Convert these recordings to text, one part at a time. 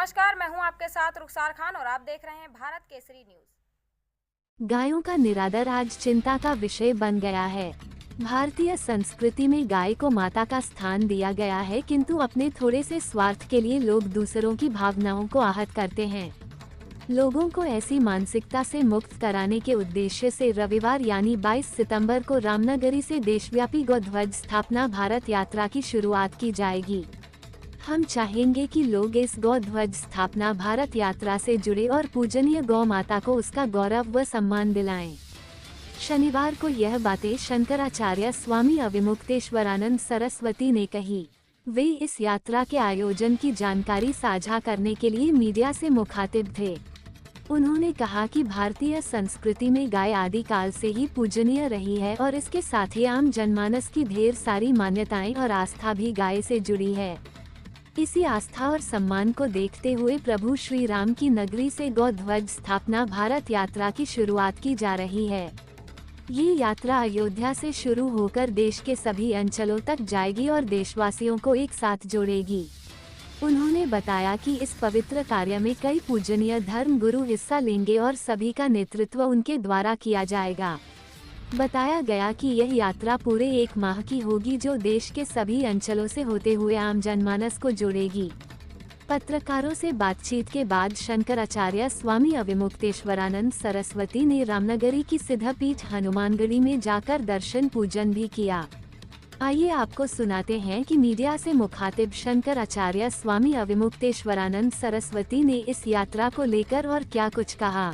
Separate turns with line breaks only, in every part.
नमस्कार, मैं हूं आपके साथ रुखसार खान और आप देख रहे हैं भारत केसरी न्यूज।
गायों का निरादर आज चिंता का विषय बन गया है। भारतीय संस्कृति में गाय को माता का स्थान दिया गया है, किंतु अपने थोड़े से स्वार्थ के लिए लोग दूसरों की भावनाओं को आहत करते हैं। लोगों को ऐसी मानसिकता से मुक्त कराने के उद्देश्य से रविवार यानी 22 सितंबर को रामनगरी से देशव्यापी गौ ध्वज स्थापना भारत यात्रा की शुरुआत की जाएगी। हम चाहेंगे कि लोग इस गौ ध्वज स्थापना भारत यात्रा से जुड़े और पूजनीय गौ माता को उसका गौरव व सम्मान दिलाएं। शनिवार को यह बातें शंकराचार्य स्वामी अविमुक्तेश्वरानंद सरस्वती ने कही। वे इस यात्रा के आयोजन की जानकारी साझा करने के लिए मीडिया से मुखातिब थे। उन्होंने कहा कि भारतीय संस्कृति में गाय आदि काल से ही पूजनीय रही है और इसके साथ ही आम जनमानस की ढेर सारी मान्यताएं और आस्था भी गाय से जुड़ी है। इसी आस्था और सम्मान को देखते हुए प्रभु श्री राम की नगरी से गौ ध्वज स्थापना भारत यात्रा की शुरुआत की जा रही है। ये यात्रा अयोध्या से शुरू होकर देश के सभी अंचलों तक जाएगी और देशवासियों को एक साथ जोड़ेगी। उन्होंने बताया कि इस पवित्र कार्य में कई पूजनीय धर्म गुरु हिस्सा लेंगे और सभी का नेतृत्व उनके द्वारा किया जाएगा। बताया गया कि यह यात्रा पूरे 1 माह की होगी, जो देश के सभी अंचलों से होते हुए आम जनमानस को जोड़ेगी। पत्रकारों से बातचीत के बाद शंकराचार्य स्वामी अविमुक्तेश्वरानंद सरस्वती ने रामनगरी की सिद्धपीठ हनुमानगढ़ी में जाकर दर्शन पूजन भी किया। आइए आपको सुनाते हैं कि मीडिया से मुखातिब शंकराचार्य स्वामी अविमुक्तेश्वरानंद सरस्वती ने इस यात्रा को लेकर और क्या कुछ कहा।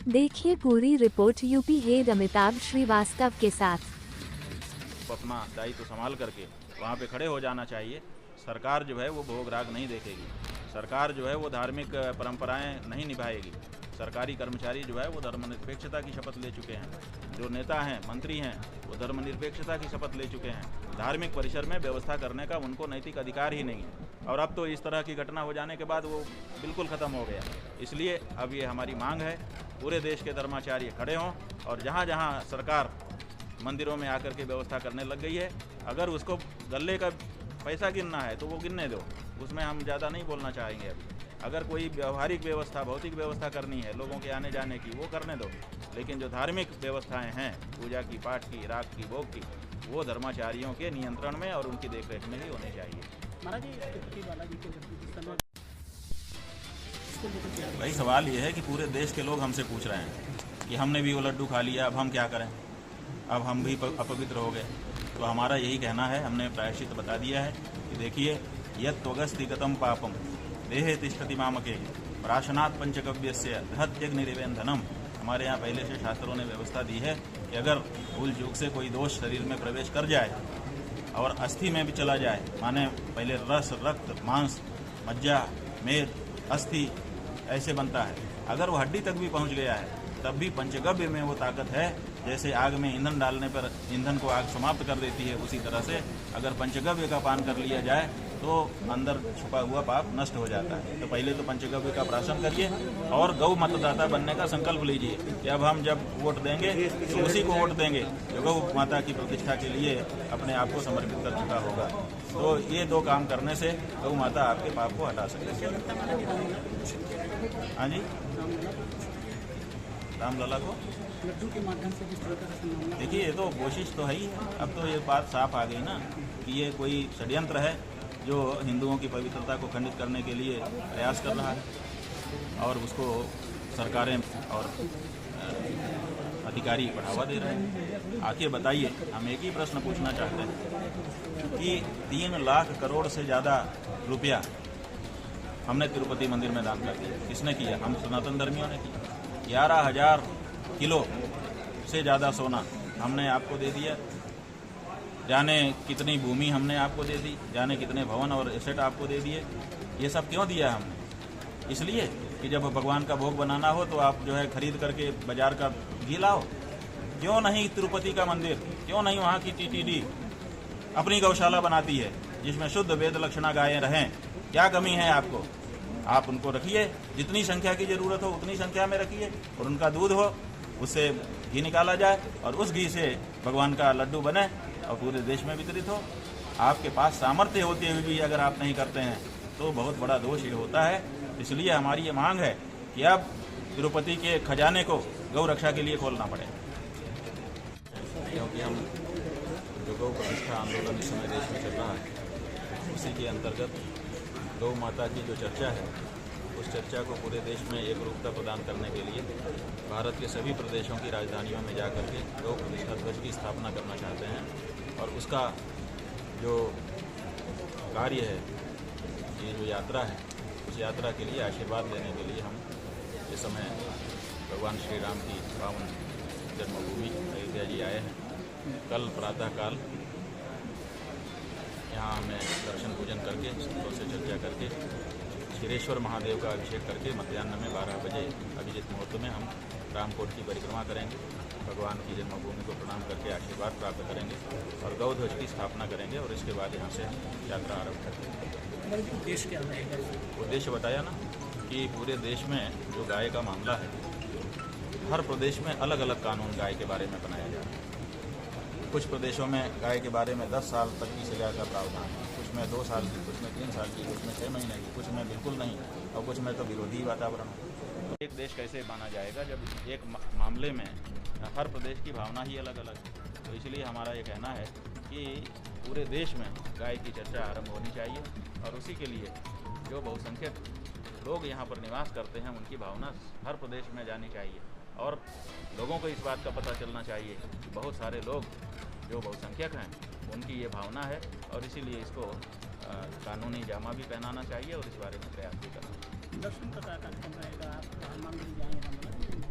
देखिए पूरी report UP head Amitabh Srivastava के साथ।
अपना दायित्व संभाल करके वहाँ पे खड़े हो जाना चाहिए। सरकार जो है वो भोग राग नहीं देखेगी, सरकार जो है वो धार्मिक परंपराएं नहीं निभाएगी। सरकारी कर्मचारी जो है वो धर्मनिरपेक्षता की शपथ ले चुके हैं, जो नेता हैं मंत्री हैं वो धर्मनिरपेक्षता की शपथ ले चुके हैं। धार्मिक परिसर में व्यवस्था करने का उनको नैतिक अधिकार ही नहीं है और अब तो इस तरह की घटना हो जाने के बाद वो बिल्कुल ख़त्म हो गया। इसलिए अब ये हमारी मांग है, पूरे देश के धर्माचार्य खड़े हों और जहाँ जहाँ सरकार मंदिरों में आकर के व्यवस्था करने लग गई है, अगर उसको गले का पैसा गिनना है तो वो गिनने दो, उसमें हम ज़्यादा नहीं बोलना चाहेंगे। अभी अगर कोई व्यवहारिक व्यवस्था भौतिक व्यवस्था करनी है लोगों के आने जाने की, वो करने दो, लेकिन जो धार्मिक व्यवस्थाएं हैं पूजा की, पाठ की, राग की, भोग की, वो धर्माचार्यों के नियंत्रण में और उनकी देखरेख में ही होनी चाहिए। भाई सवाल ये है कि पूरे देश के लोग हमसे पूछ रहे हैं कि हमने भी वो लड्डू खा लिया, अब हम क्या करें, अब हम भी अपवित्र हो गए। तो हमारा यही कहना है, हमने प्रायश्चित बता दिया है कि देखिए, यत् त्वगस्तिगतं पापम देहे तिष्ठति मामके प्राशनात् पंचगव्यस्य दहत्यग्निरिवेन्धनम। हमारे यहाँ पहले से शास्त्रों ने व्यवस्था दी है कि अगर भूल चूक से कोई दोष शरीर में प्रवेश कर जाए और अस्थि में भी चला जाए, माने पहले रस, रक्त, मांस, मज्जा, मेद, अस्थि ऐसे बनता है, अगर वो हड्डी तक भी पहुंच गया है तब भी पंचगव्य में वो ताकत है। जैसे आग में ईंधन डालने पर ईंधन को आग समाप्त कर देती है, उसी तरह से अगर पंचगव्य का पान कर लिया जाए तो अंदर छुपा हुआ पाप नष्ट हो जाता है। तो पहले तो पंचगव्य का प्राशन करिए और गौ मतदाता बनने का संकल्प लीजिए कि अब हम जब वोट देंगे तो उसी को वोट देंगे जो गौ माता की प्रतिष्ठा के लिए अपने आप को समर्पित कर चुका होगा। तो ये 2 काम करने से गौ माता आपके पाप को हटा सकेगी। हाँ जी, रामलला को
लड्डू के माध्यम से जिस तरह का
देखिए, ये तो कोशिश तो है ही। अब तो ये बात साफ आ गई ना कि ये कोई षड्यंत्र है जो हिंदुओं की पवित्रता को खंडित करने के लिए प्रयास कर रहा है और उसको सरकारें और अधिकारी बढ़ावा दे रहे हैं। आखिर बताइए, हम एक ही प्रश्न पूछना चाहते हैं कि 3 लाख करोड़ से ज़्यादा रुपया हमने तिरुपति मंदिर में दान कर दिया। किसने किया? हम सनातन धर्मियों ने किया। 11,000 किलो से ज़्यादा सोना हमने आपको दे दिया। जाने कितनी भूमि हमने आपको दे दी, जाने कितने भवन और एसेट आपको दे दिए। ये सब क्यों दिया हमने? इसलिए कि जब भगवान का भोग बनाना हो तो आप जो है खरीद करके बाजार का घी लाओ। क्यों नहीं तिरुपति का मंदिर, क्यों नहीं वहाँ की टीटीडी अपनी गौशाला बनाती है जिसमें शुद्ध वेद लक्षणा गायें रहें? क्या कमी है आपको? आप उनको रखिए, जितनी संख्या की ज़रूरत हो उतनी संख्या में रखिए और उनका दूध हो, उससे घी निकाला जाए और उस घी से भगवान का लड्डू बने और पूरे देश में वितरित हो। आपके पास सामर्थ्य होते हुए भी अगर आप नहीं करते हैं तो बहुत बड़ा दोष ये होता है इसलिए हमारी ये मांग है कि अब तिरुपति के खजाने को गौ रक्षा के लिए खोलना पड़े, क्योंकि हम जो गौ प्रतिष्ठा आंदोलन इस समय देश में चल रहा है, उसी के अंतर्गत गौ माता की जो चर्चा है, उस चर्चा को पूरे देश में एक रूपता प्रदान करने के लिए भारत के सभी प्रदेशों की राजधानियों में जाकर के गौ प्रतिष्ठा ध्वज की स्थापना करना चाहते हैं। और उसका जो कार्य है, ये जो यात्रा है, उस यात्रा के लिए आशीर्वाद लेने के लिए हम इस समय भगवान श्री राम की पावन जन्मभूमि अयोध्या जी आए हैं। कल प्रातःकाल यहाँ हमें दर्शन पूजन करके, संतों से चर्चा करके, क्षीरेश्वर महादेव का अभिषेक करके मध्याह्न में 12 बजे अभिजित मुहूर्त में हम रामकोट की परिक्रमा करेंगे, भगवान की जन्मभूमि को प्रणाम करके आशीर्वाद प्राप्त करेंगे और गौ ध्वज की स्थापना करेंगे और इसके बाद यहाँ से यात्रा आरंभ करेंगे।
उद्देश्य क्या है?
उद्देश्य बताया ना कि पूरे देश में जो गाय का मामला है, हर प्रदेश में अलग अलग कानून गाय के बारे में बनाया जा रहा है। कुछ प्रदेशों में गाय के बारे में 10 साल तक की सजा का प्रावधान है, कुछ में 2 साल की, कुछ में 3 साल की, कुछ में 6 महीने की, कुछ में बिल्कुल नहीं और कुछ में तो विरोधी वातावरण। एक देश कैसे माना जाएगा जब एक मामले में हर प्रदेश की भावना ही अलग अलग है। तो इसलिए हमारा ये कहना है कि पूरे देश में गाय की चर्चा आरंभ होनी चाहिए और उसी के लिए जो बहुसंख्यक लोग यहाँ पर निवास करते हैं, उनकी भावना हर प्रदेश में जानी चाहिए और लोगों को इस बात का पता चलना चाहिए कि बहुत सारे लोग जो बहुसंख्यक हैं, उनकी ये भावना है और इसीलिए इसको कानूनी जामा भी पहनाना चाहिए और इस बारे में प्रयास भी करना चाहिए।
दर्शन का कार्यक्रम रहेगा, आप हनुमान मंदिर जाएंगे?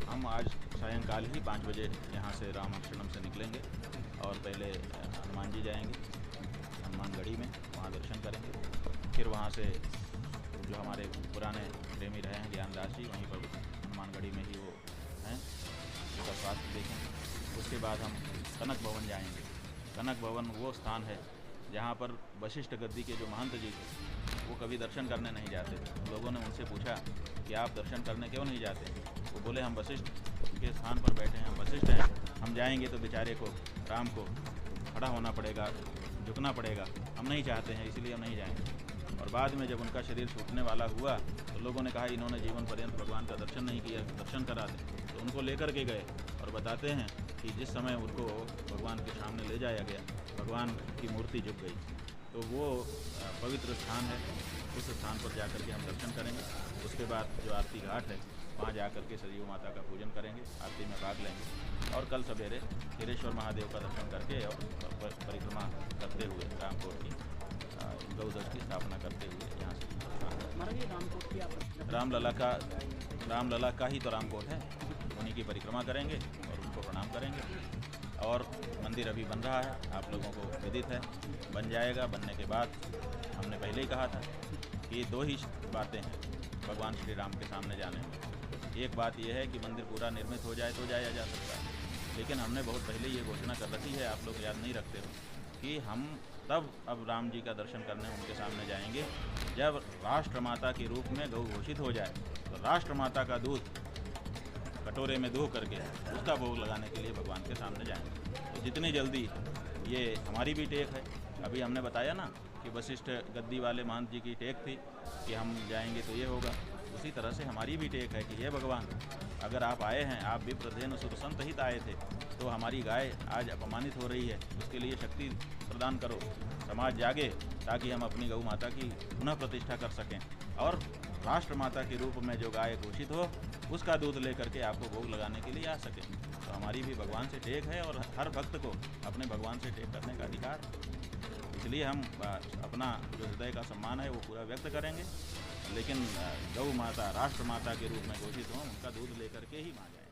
हम आज सायंकाल ही 5 बजे यहाँ से रामाश्रम से निकलेंगे और पहले हनुमान जी जाएंगे, हनुमानगढ़ी में, वहाँ दर्शन करेंगे। फिर वहाँ से जो हमारे पुराने प्रेमी रहे हैं ज्ञानदास जी, वहीं पर हनुमानगढ़ी में ही वो हैं, उनका स्वास्थ्य देखेंगे। उसके बाद हम कनक भवन जाएंगे। कनक भवन वो स्थान है जहाँ पर वशिष्ठ गद्दी के जो महंत जी थे, वो कभी दर्शन करने नहीं जाते थे। लोगों ने उनसे पूछा कि आप दर्शन करने क्यों नहीं जाते? वो बोले हम वशिष्ठ के स्थान पर बैठे हैं, हम वशिष्ठ हैं, हम जाएंगे तो बेचारे को, राम को खड़ा होना पड़ेगा, झुकना पड़ेगा, हम नहीं चाहते हैं, इसीलिए हम नहीं जाएंगे। और बाद में जब उनका शरीर छूटने वाला हुआ तो लोगों ने कहा इन्होंने जीवन पर्यंत भगवान का दर्शन नहीं किया, दर्शन करा दें। तो उनको लेकर के गए और बताते हैं कि जिस समय उनको भगवान के सामने ले जाया गया, भगवान की मूर्ति झुक गई। तो वो पवित्र स्थान है, उस स्थान पर जाकर के हम दर्शन करेंगे। उसके बाद जो आरती घाट है, वहाँ जाकर के सरयू माता का पूजन करेंगे, आरती में भाग लेंगे और कल सवेरे क्षीरेश्वर महादेव का दर्शन करके और परिक्रमा करते हुए रामकोट की गौ ध्वज की स्थापना करते हुए यहाँ से
रामकोट की आप
रामलला का ही तो रामकोट है, उन्हीं की परिक्रमा करेंगे और उनको प्रणाम करेंगे। और मंदिर अभी बन रहा है, आप लोगों को विदित है, बन जाएगा। बनने के बाद हमने पहले ही कहा था कि 2 ही बातें हैं भगवान श्री राम के सामने जाने में। एक बात यह है कि मंदिर पूरा निर्मित हो जाए तो जाया जा सकता है, लेकिन हमने बहुत पहले ये घोषणा कर रखी है, आप लोग याद नहीं रखते हो, कि हम तब अब राम जी का दर्शन करने उनके सामने जाएंगे जब राष्ट्रमाता के रूप में गौ घोषित हो जाए। तो राष्ट्रमाता का दूध कटोरे में धो करके उसका भोग लगाने के लिए भगवान के सामने जाएंगे। तो जितनी जल्दी, ये हमारी भी टेक है। अभी हमने बताया ना कि वशिष्ठ गद्दी वाले महंत जी की टेक थी कि हम जाएंगे तो ये होगा, उसी तरह से हमारी भी टेक है कि हे भगवान, अगर आप आए हैं, आप भी प्रधेनु सुर संत हित आए थे, तो हमारी गाय आज अपमानित हो रही है, उसके लिए शक्ति प्रदान करो, समाज जागे ताकि हम अपनी गौ माता की पुनः प्रतिष्ठा कर सकें और राष्ट्र माता के रूप में जो गाय घोषित हो, उसका दूध लेकर के आपको भोग लगाने के लिए आ सके। तो हमारी भी भगवान से टेक है और हर भक्त को अपने भगवान से टेक करने का अधिकार है। इसलिए हम अपना जो हृदय का सम्मान है वो पूरा व्यक्त करेंगे, लेकिन गौ माता राष्ट्र माता के रूप में घोषित हों, उनका दूध लेकर के ही वहाँ जाएं।